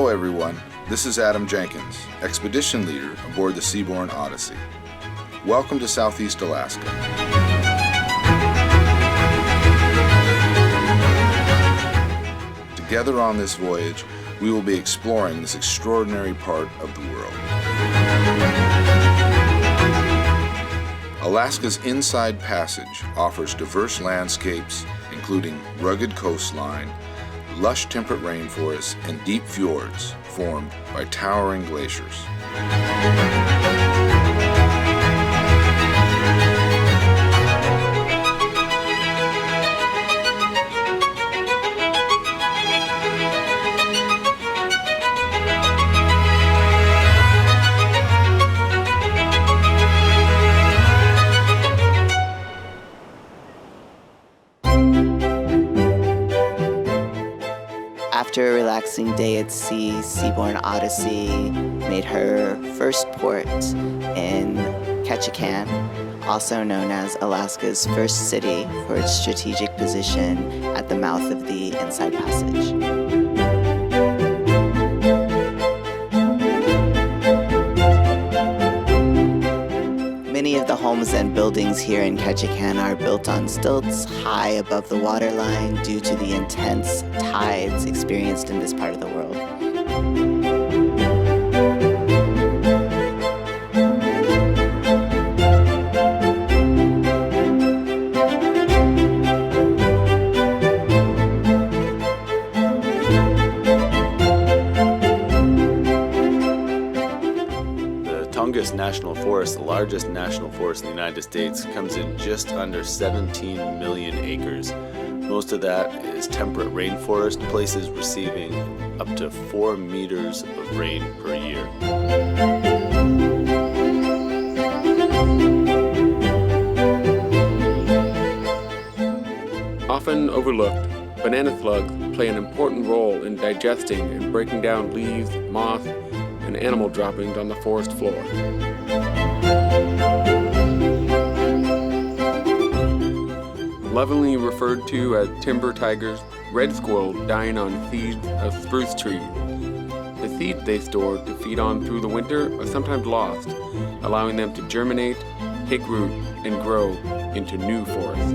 Hello everyone, this is Adam Jenkins, Expedition Leader aboard the Seabourn Odyssey. Welcome to Southeast Alaska. Together on this voyage, we will be exploring this extraordinary part of the world. Alaska's Inside Passage offers diverse landscapes, including rugged coastline, lush temperate rainforests, and deep fjords formed by towering glaciers. After a relaxing day at sea, Seabourn Odyssey made her first port in Ketchikan, also known as Alaska's first city for its strategic position at the mouth of the Inside Passage. Many of the homes and buildings here in Ketchikan are built on stilts high above the waterline due to the intense tides experienced in this part of the world. Tongass National Forest, the largest national forest in the United States, comes in just under 17 million acres. Most of that is temperate rainforest, places receiving up to 4 meters of rain per year. Often overlooked, banana slugs play an important role in digesting and breaking down leaves, moss, and animal droppings on the forest floor. Lovingly referred to as timber tigers, red squirrels dine on seeds of spruce trees. The seeds they store to feed on through the winter are sometimes lost, allowing them to germinate, take root, and grow into new forests.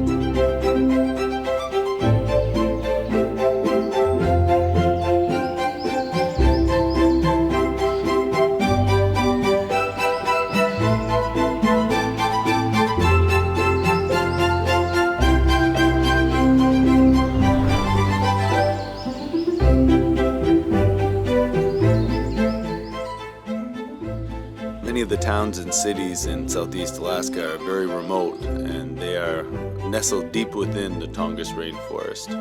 Many of the towns and cities in southeast Alaska are very remote, and they are nestled deep within the Tongass rainforest.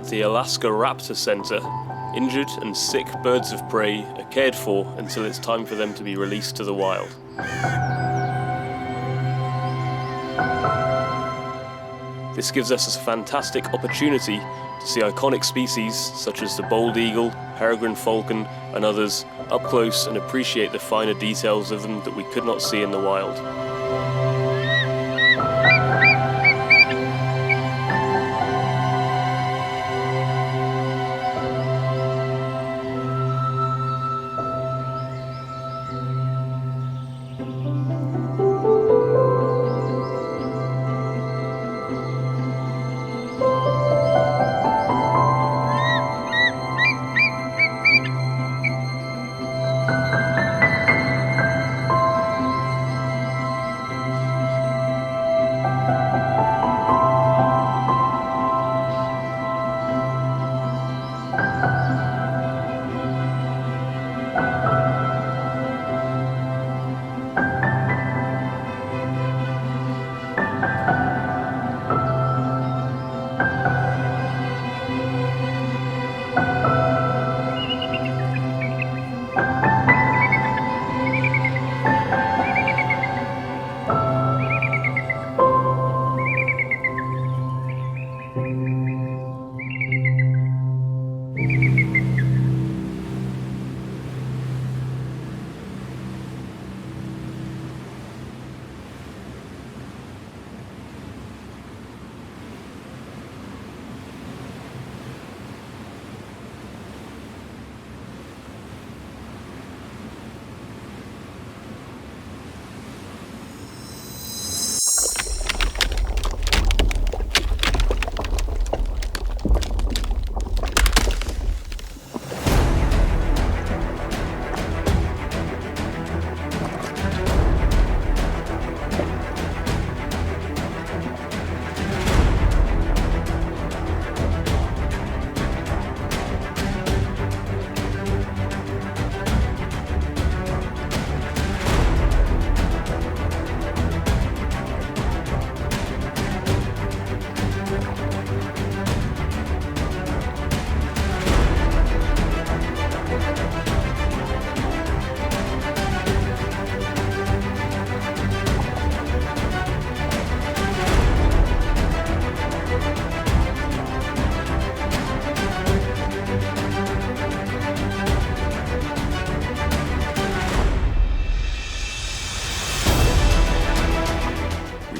at the Alaska Raptor Center, injured and sick birds of prey are cared for until it's time for them to be released to the wild. This gives us a fantastic opportunity to see iconic species such as the bald eagle, peregrine falcon, and others up close and appreciate the finer details of them that we could not see in the wild.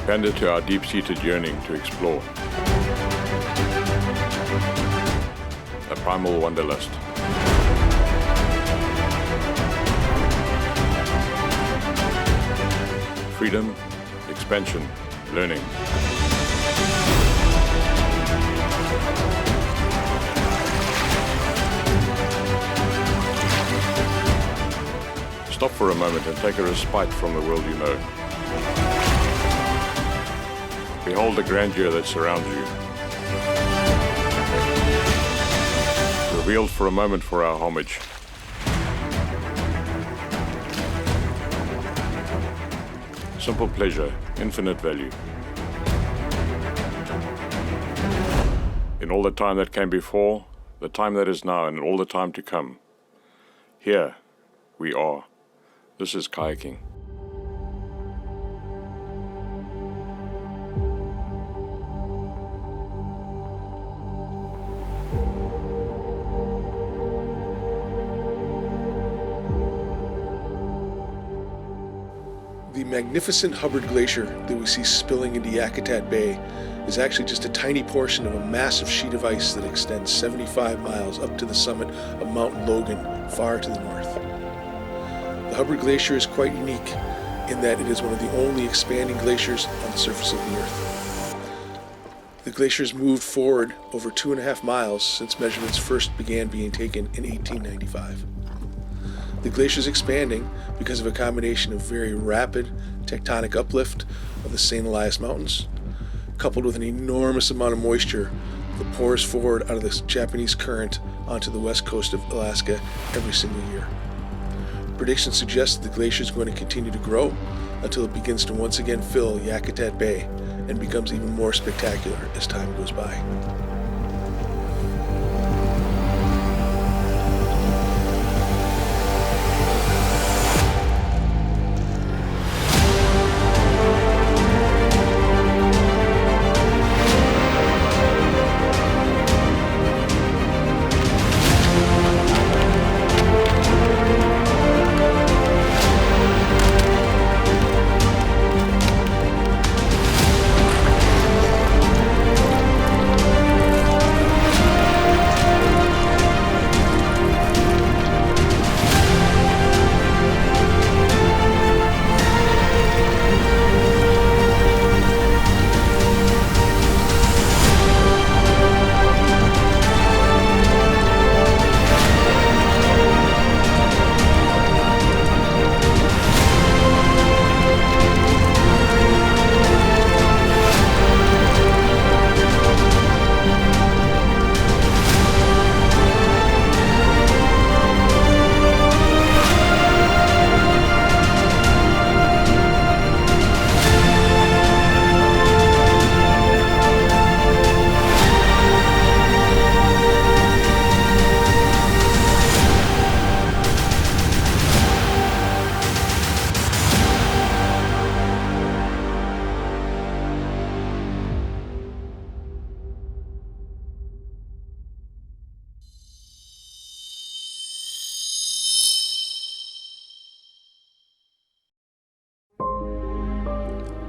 Pander to our deep-seated yearning to explore. A primal wanderlust. Freedom, expansion, learning. Stop for a moment and take a respite from the world you know. Behold the grandeur that surrounds you. Revealed for a moment for our homage. Simple pleasure, infinite value. In all the time that came before, the time that is now, and all the time to come. Here we are. This is kayaking. The magnificent Hubbard Glacier that we see spilling into Yakutat Bay is actually just a tiny portion of a massive sheet of ice that extends 75 miles up to the summit of Mount Logan, far to the north. The Hubbard Glacier is quite unique in that it is one of the only expanding glaciers on the surface of the Earth. The glacier has moved forward over 2.5 miles since measurements first began being taken in 1895. The glacier is expanding because of a combination of very rapid tectonic uplift of the St. Elias Mountains, coupled with an enormous amount of moisture that pours forward out of the Japanese current onto the west coast of Alaska every single year. Predictions suggest that the glacier is going to continue to grow until it begins to once again fill Yakutat Bay and becomes even more spectacular as time goes by.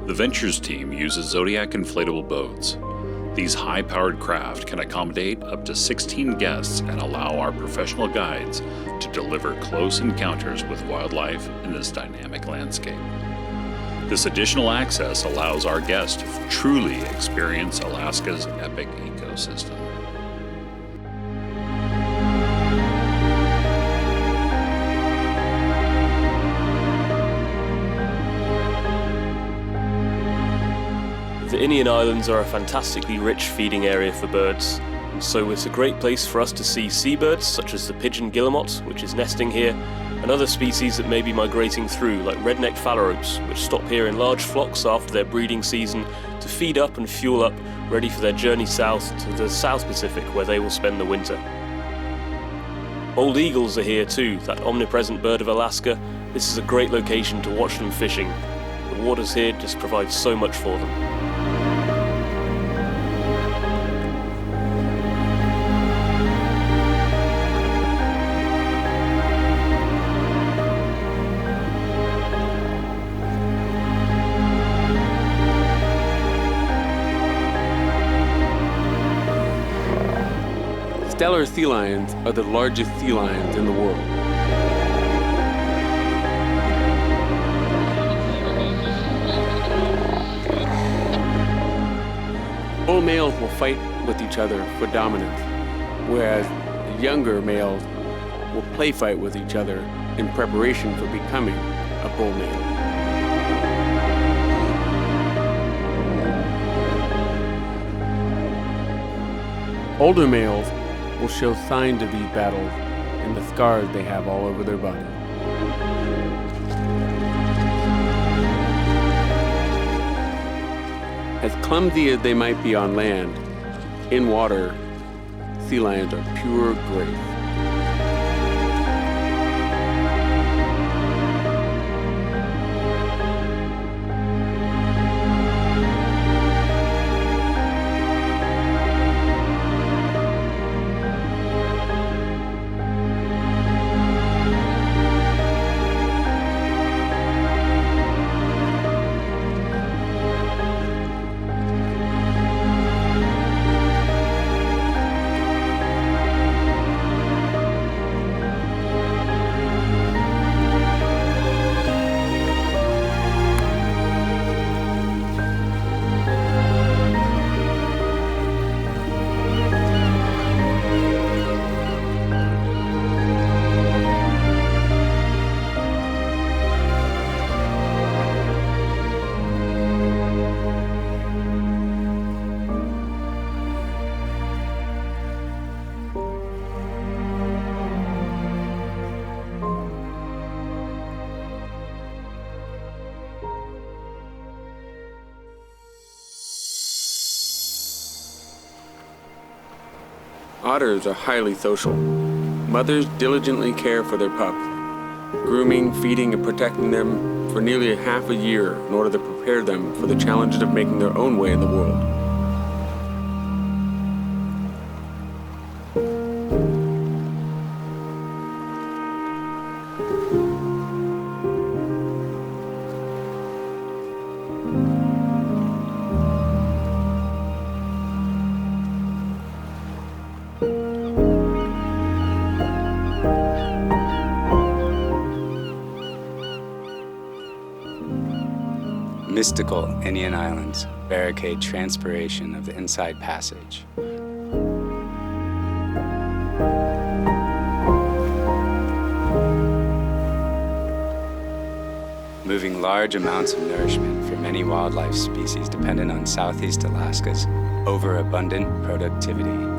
The Ventures team uses Zodiac inflatable boats. These high-powered craft can accommodate up to 16 guests and allow our professional guides to deliver close encounters with wildlife in this dynamic landscape. This additional access allows our guests to truly experience Alaska's epic ecosystem. The Inuit Islands are a fantastically rich feeding area for birds, and so it's a great place for us to see seabirds such as the pigeon guillemot, which is nesting here, and other species that may be migrating through, like red-necked phalaropes, which stop here in large flocks after their breeding season to feed up and fuel up, ready for their journey south to the South Pacific, where they will spend the winter. Bald eagles are here too, that omnipresent bird of Alaska. This is a great location to watch them fishing. The waters here just provide so much for them. Stellar sea lions are the largest sea lions in the world. Bull males will fight with each other for dominance, whereas the younger males will play fight with each other in preparation for becoming a bull male. Older males will show signs of these battles in the scars they have all over their body. As clumsy as they might be on land, in water, sea lions are pure grace. Otters are highly social. Mothers diligently care for their pups, grooming, feeding, and protecting them for nearly half a year in order to prepare them for the challenges of making their own way in the world. Mystical Inuit Islands barricade transpiration of the Inside Passage. Moving large amounts of nourishment for many wildlife species dependent on Southeast Alaska's overabundant productivity.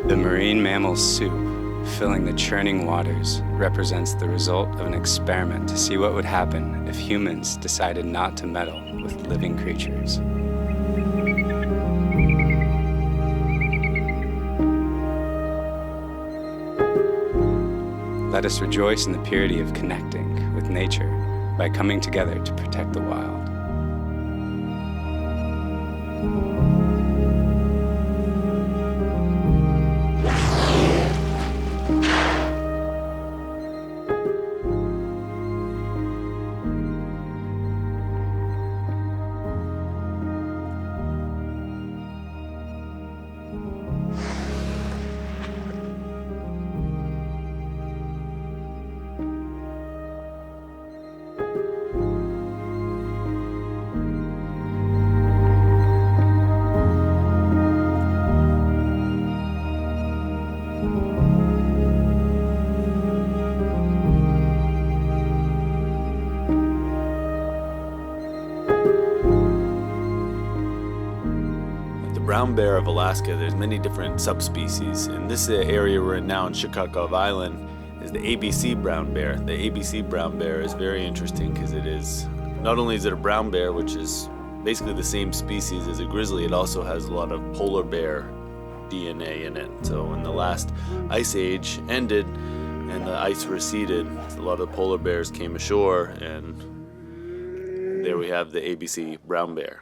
The marine mammal soup, filling the churning waters, represents the result of an experiment to see what would happen if humans decided not to meddle with living creatures. Let us rejoice in the purity of connecting with nature by coming together to protect the wild. brown bear of Alaska, there's many different subspecies. In this area we're in now in Shikakov Island is the ABC brown bear. The ABC brown bear is very interesting because it is, not only is it a brown bear, which is basically the same species as a grizzly, it also has a lot of polar bear DNA in it. So when the last ice age ended and the ice receded, a lot of polar bears came ashore, and there we have the ABC brown bear.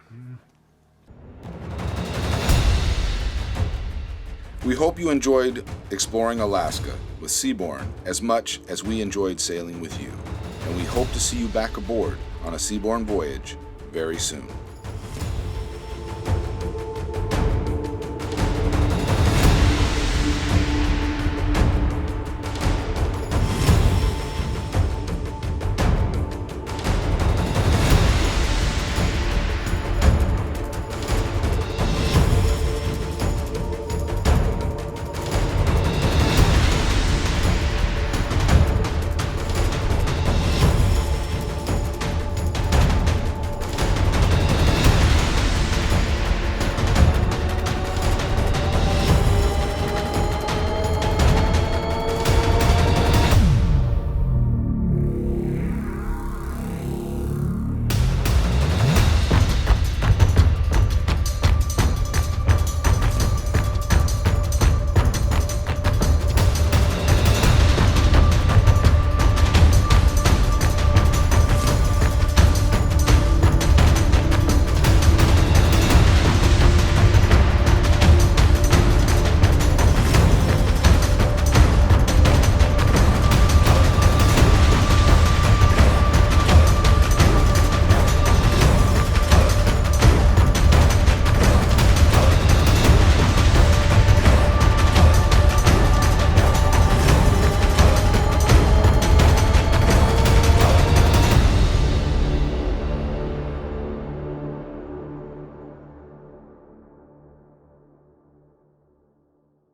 We hope you enjoyed exploring Alaska with Seabourn as much as we enjoyed sailing with you, and we hope to see you back aboard on a Seabourn voyage very soon.